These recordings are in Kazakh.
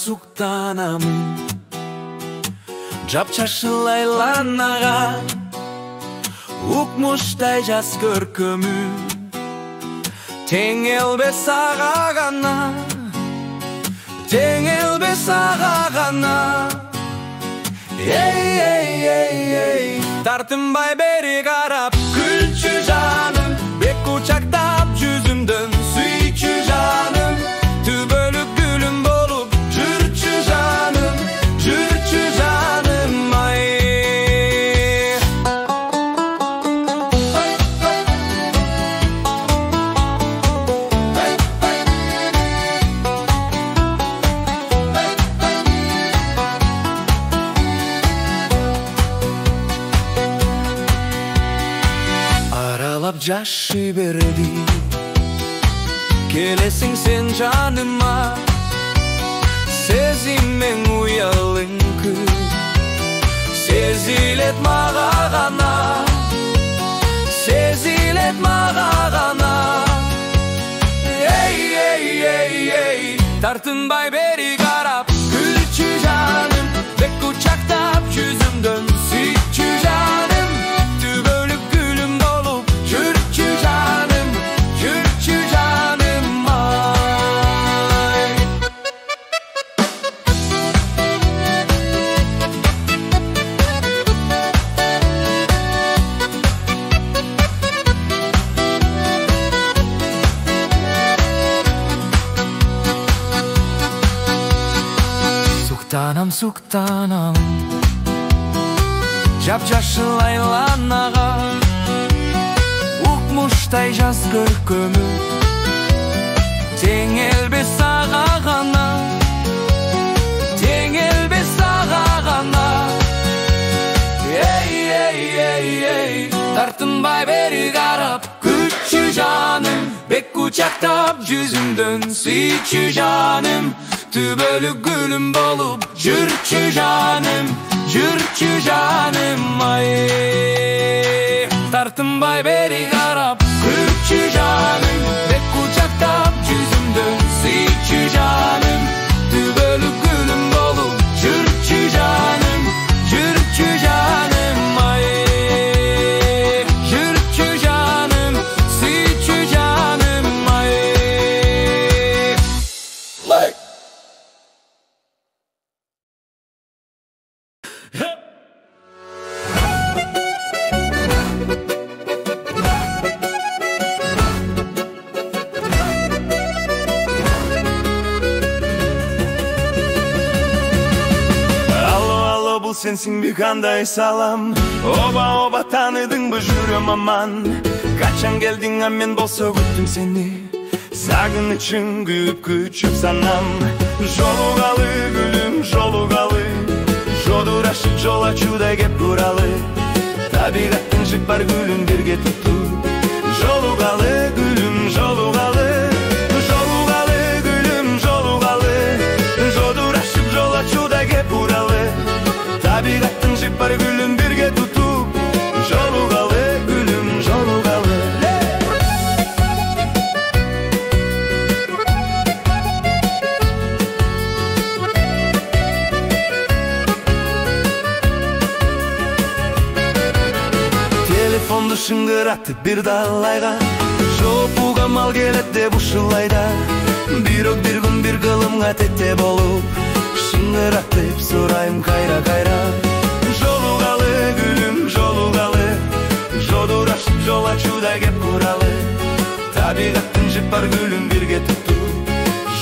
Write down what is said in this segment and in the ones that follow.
Суктанам жапчашыл айланага укмуштай жас көркөмү тең элбес ага гана, тең элбес ага гана. Эй, тартынбай бери карап күлчү жаным, бек кучактап жүзүмдөн сүйчү жаным, түбөлүк гүлүм болуп жүрчү жаным, жүрчү жаным ай. Aralap жашы берди келесиң сен жаныма, сезимең уялың күн сезилет мага гана, сезилет мага гана. Эй, тартынбай бери карап күлчү жаным, бек кучактап жүзүмдөн сүйчү жаным, түбөлүк гүлүм болуп жүрчү жаным, жүрчү жаным ай. Суктанам жапжашыл айланага укмуштай жаз көркөмү тең элбес ага гана, тең элбес ага гана. Эй, тартынбай бери карап күлчү жаным, бек кучактап жүзүмдөн сүйчү жаным, түбөлүк гүлүм болуп жүрчү жаным, жүрчү жаным ай. Тартынбай бери карап күлчү жаным, бек кучактап жүзүмдөн сүйчү жаным, түбөлүк гүлүм болуп жүрчү жаным, жүрчү жаным ай. Жүрчү жаным, сүйчү жаным ай. Sensin bir kандай салам, оба таныдың бы жүрөм аман. Качан келдиң мен болсо күттүм сени, сагынычың күйүп күчүп санам. Жолугалы гүлүм жолугалы, жодурашып жол ачуудай кеп туралы, табигаттын жыпар гүлүн бирге тутту. Жолугалы гүлүм жолугалы, жолугалы гүлүм жолугалы, жодурашып жол ачуудай кеп туралы, табигаттын жыпар гүлүн бирге тутуп. Жолугалы гүлүм жолугалы. Телефонду шыңгыратып бир далайга, жоопуга мал келет деп ушулайда, бирок бир күн бир кылымга тете болуп, шыңгыратып сурайм кайра. Жолугалы гүлүм жолугалы, жодурашып жол ачуудай кеп туралы, табигаттын жыпар гүлүн бирге тутту.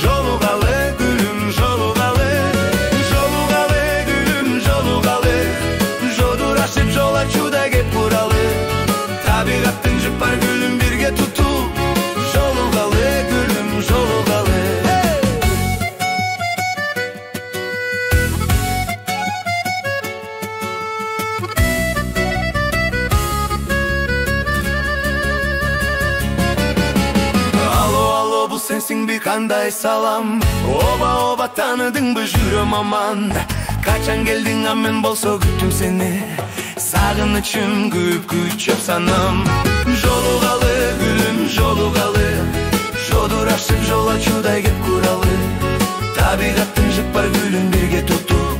Жолугалы гүлүм жолугалы, жолугалы гүлүм жолугалы, жодурашып жол ачуудай кеп туралы, табигаттын жыпар гүлүн бирге тутту. Жолугалы гүлүм жолугалы. Sensin bir kanday salam. Oba tanıdın mı жүрөм aman. Kaçan geldin amen bolsa küttüm seni. Sağınıçım güp küçüp sanam. Жолугалы gülüm жолугалы. Жодурашып жол ачуудай кеп куралы. Табигаттын жыппар гүлүн бирге тутуп.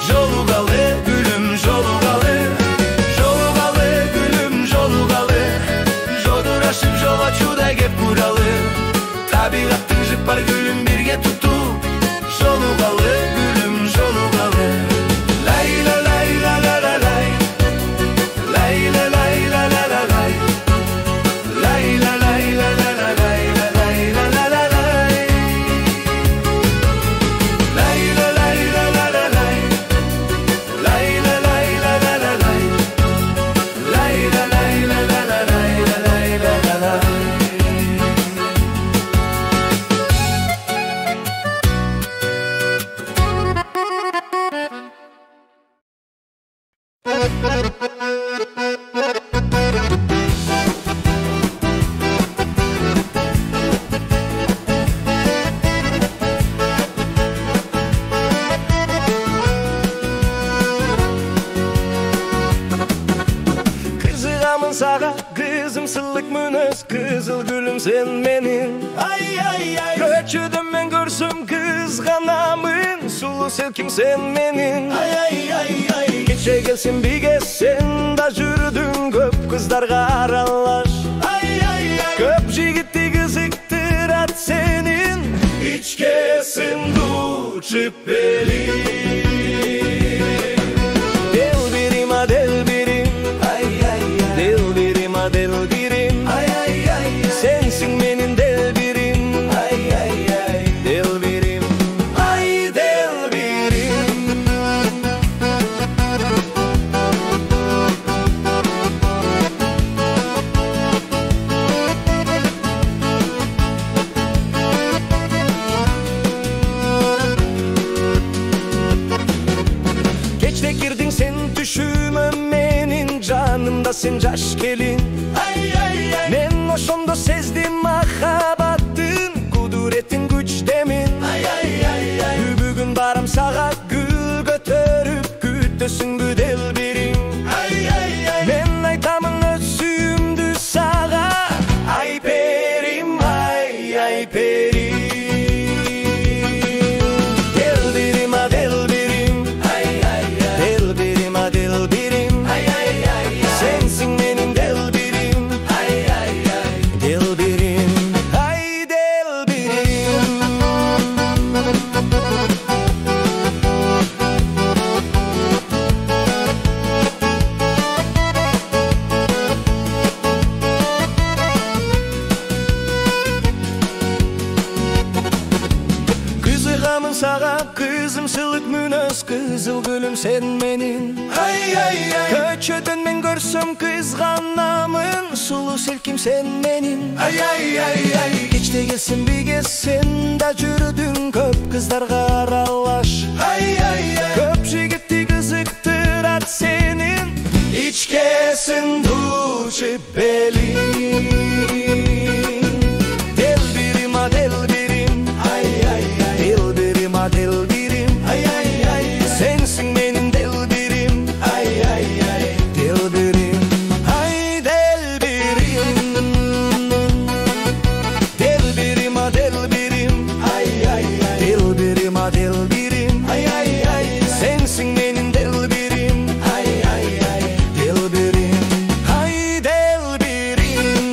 Жолугалы gülüm жолугалы. Жолугалы gülüm жолугалы. Жодурашып жол ачуудай кеп куралы. Табигаттын жыппар gülүн бирге тутуп. Жолугалы gülüm жолугалы. Layla layla la la lay. Layla layla la la lay. Layla layla la la layla layla la la lay. Layla layla la la lay. Layla layla la la lay. Layla layla la la layla layla la la. Kızıgamın sağa kızım sıllık münöz. Kızıl gülüm sen menin. Ay ay ay. Köçüdüm ben görsüm kızganamın. Sulu selkim sen menin. Ay ay ay ay. Geçe gelsin bir gelsen da jürdün köp kızlarga aralaş. Ay ay ay. Köp jigitти kızıktırat senin. İçkesin du çıppeli. Del birim a del birim. Ay ay ay. Del birim a del birim. Ay ay ay. Sensin benim del birim. Ay ay ay. Del birim. Ay del birim. Geçte girdin sen düşüme menin. Canımda sen caş gelin. Ay ay ay. Men oşonda sezdim mahabattın. Kuduretin güç demin. Ay ay ay ay. Bugün barım sağa gül götürüp kütösün güdel birim. Ay ay ay. Men aytamın özümdü sağa. Ay perim ay ay perim. Del birim a del birim. Ay ay ay. Del birim a del birim. Ay ay ay. Sensin benim del birim. Ay ay ay. Del birim. Ay del birim. Kızıgamın sağa kızım sılık münöz. Kızıl gülüm sen menin. Ay ay ay. Köçödün men görsüm kızganamın. Sulu selkim sen menin. Ay ay ay ay. Geçte gelsin bir gelsen da jürdün köp kızlarga aralaş. Ay ay ay. Köp jigitти kızıktırat senin. İçkesin du çıppeli. Del birim a del birim. Ay ay ay. Del birim a del birim. Ay ay ay. Sensin benim del birim. Ay ay ay. Del birim. Ay del birim. Del birim a del birim. Ay ay ay. Del birim a del birim. Ay ay ay. Sensin benim del birim. Ay ay ay. Del birim. Ay del birim.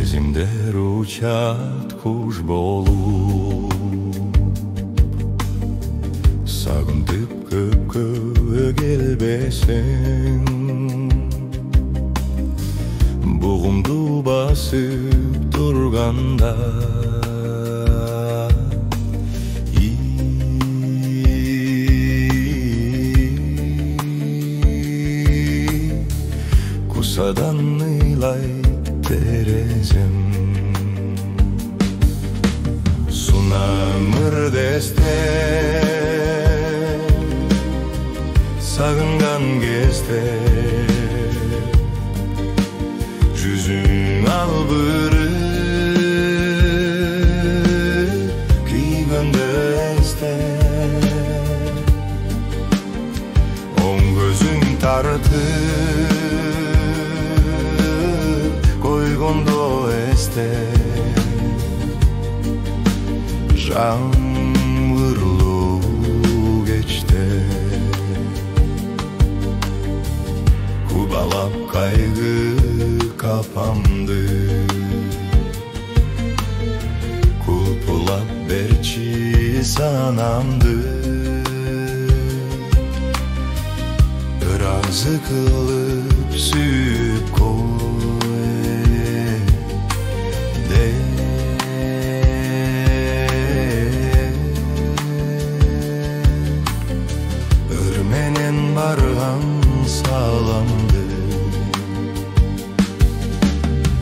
Сезимдер учат куш болуп, сагынтып көпкө келбесең, бугумду басып турганда кусадан ыйлай терезем. Сунамыр десте, сагынган кезде, жүзүң албырып күйгөндө эсте, оң көзүң тартып койгондо эсте, жаңбырлуу кечте кубалап кайгы капамды, купулап берчи санамды, ыразы кылып сүйүп кой де. Ыр менен барган саламды,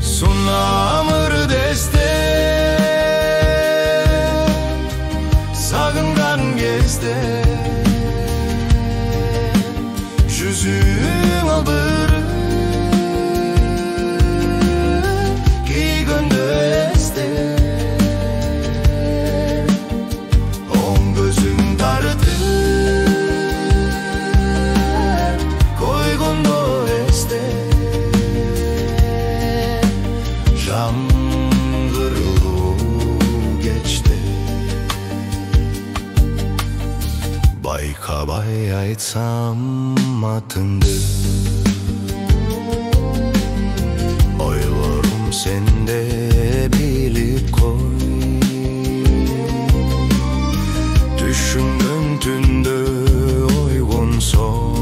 сунамыр десте, сагынган кезде, жүзүң албырып кийгөндө эсте, оң көзүң тартып койгондо эсте, жаңгырлуу кечте байкабай айтсам атыңды, ойлорум сенде билип кой, түшүнгөн түндө ойгонсоң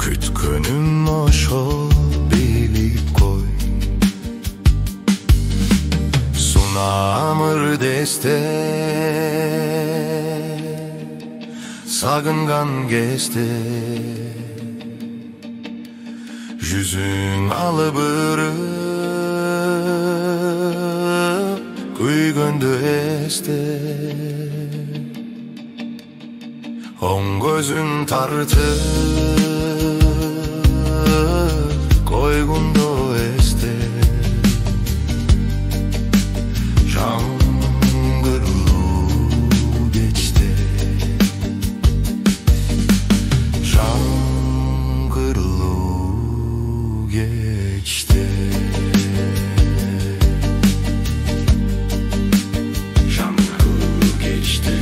күткөнүм ошол билип кой. Сунамыр десте, сагынган кезде, жүзүң албырып күйгөндө эсте, оң көзүң тартып койгондо эсте, жаңгырлуу кечте, жаңгырлуу кечте.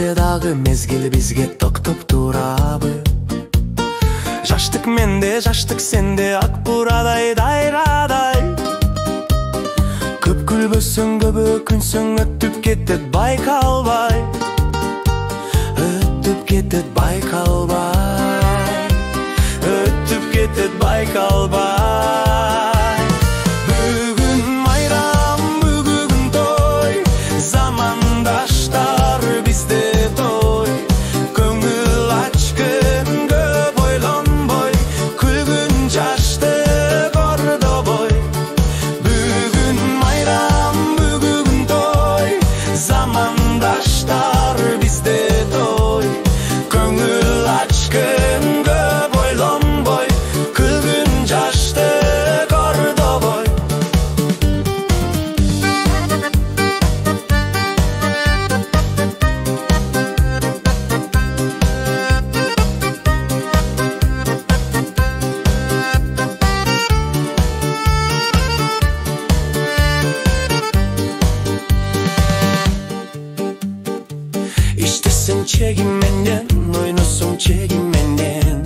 Өтсе дагы мезгил бизге токтоп турабы. Жаштык менде, жаштык сенде, ак бурадай дайрадай. Көп күлбөсүң, көп өкүнсүң, өтүп кетет байкалбай. Өтүп кетет байкалбай. Өтүп кетет байкалбай. Бүгүн майрам, бүгүн той, замандаштар бизде той. Көңүл ачкын көп ойлонбой, күлгүн жашты кордобой. Бүгүн майрам, бүгүн той, замандаштар бизде той. Көңүл ачкын көп ойлонбой, күлгүн жашты кордобой. İştesin çegimenden, oynasın çegimenden.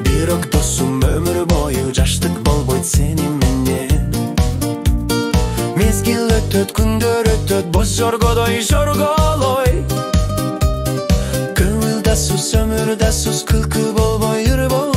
Бирок досум өмүр бою, жаштык болбойт сени менен. Мезгил өтөт, күндөр өтөт, боз жоргодой жорголой. Көңүл да сус, өмүр да сус, күлкү болбой, ыр болбой.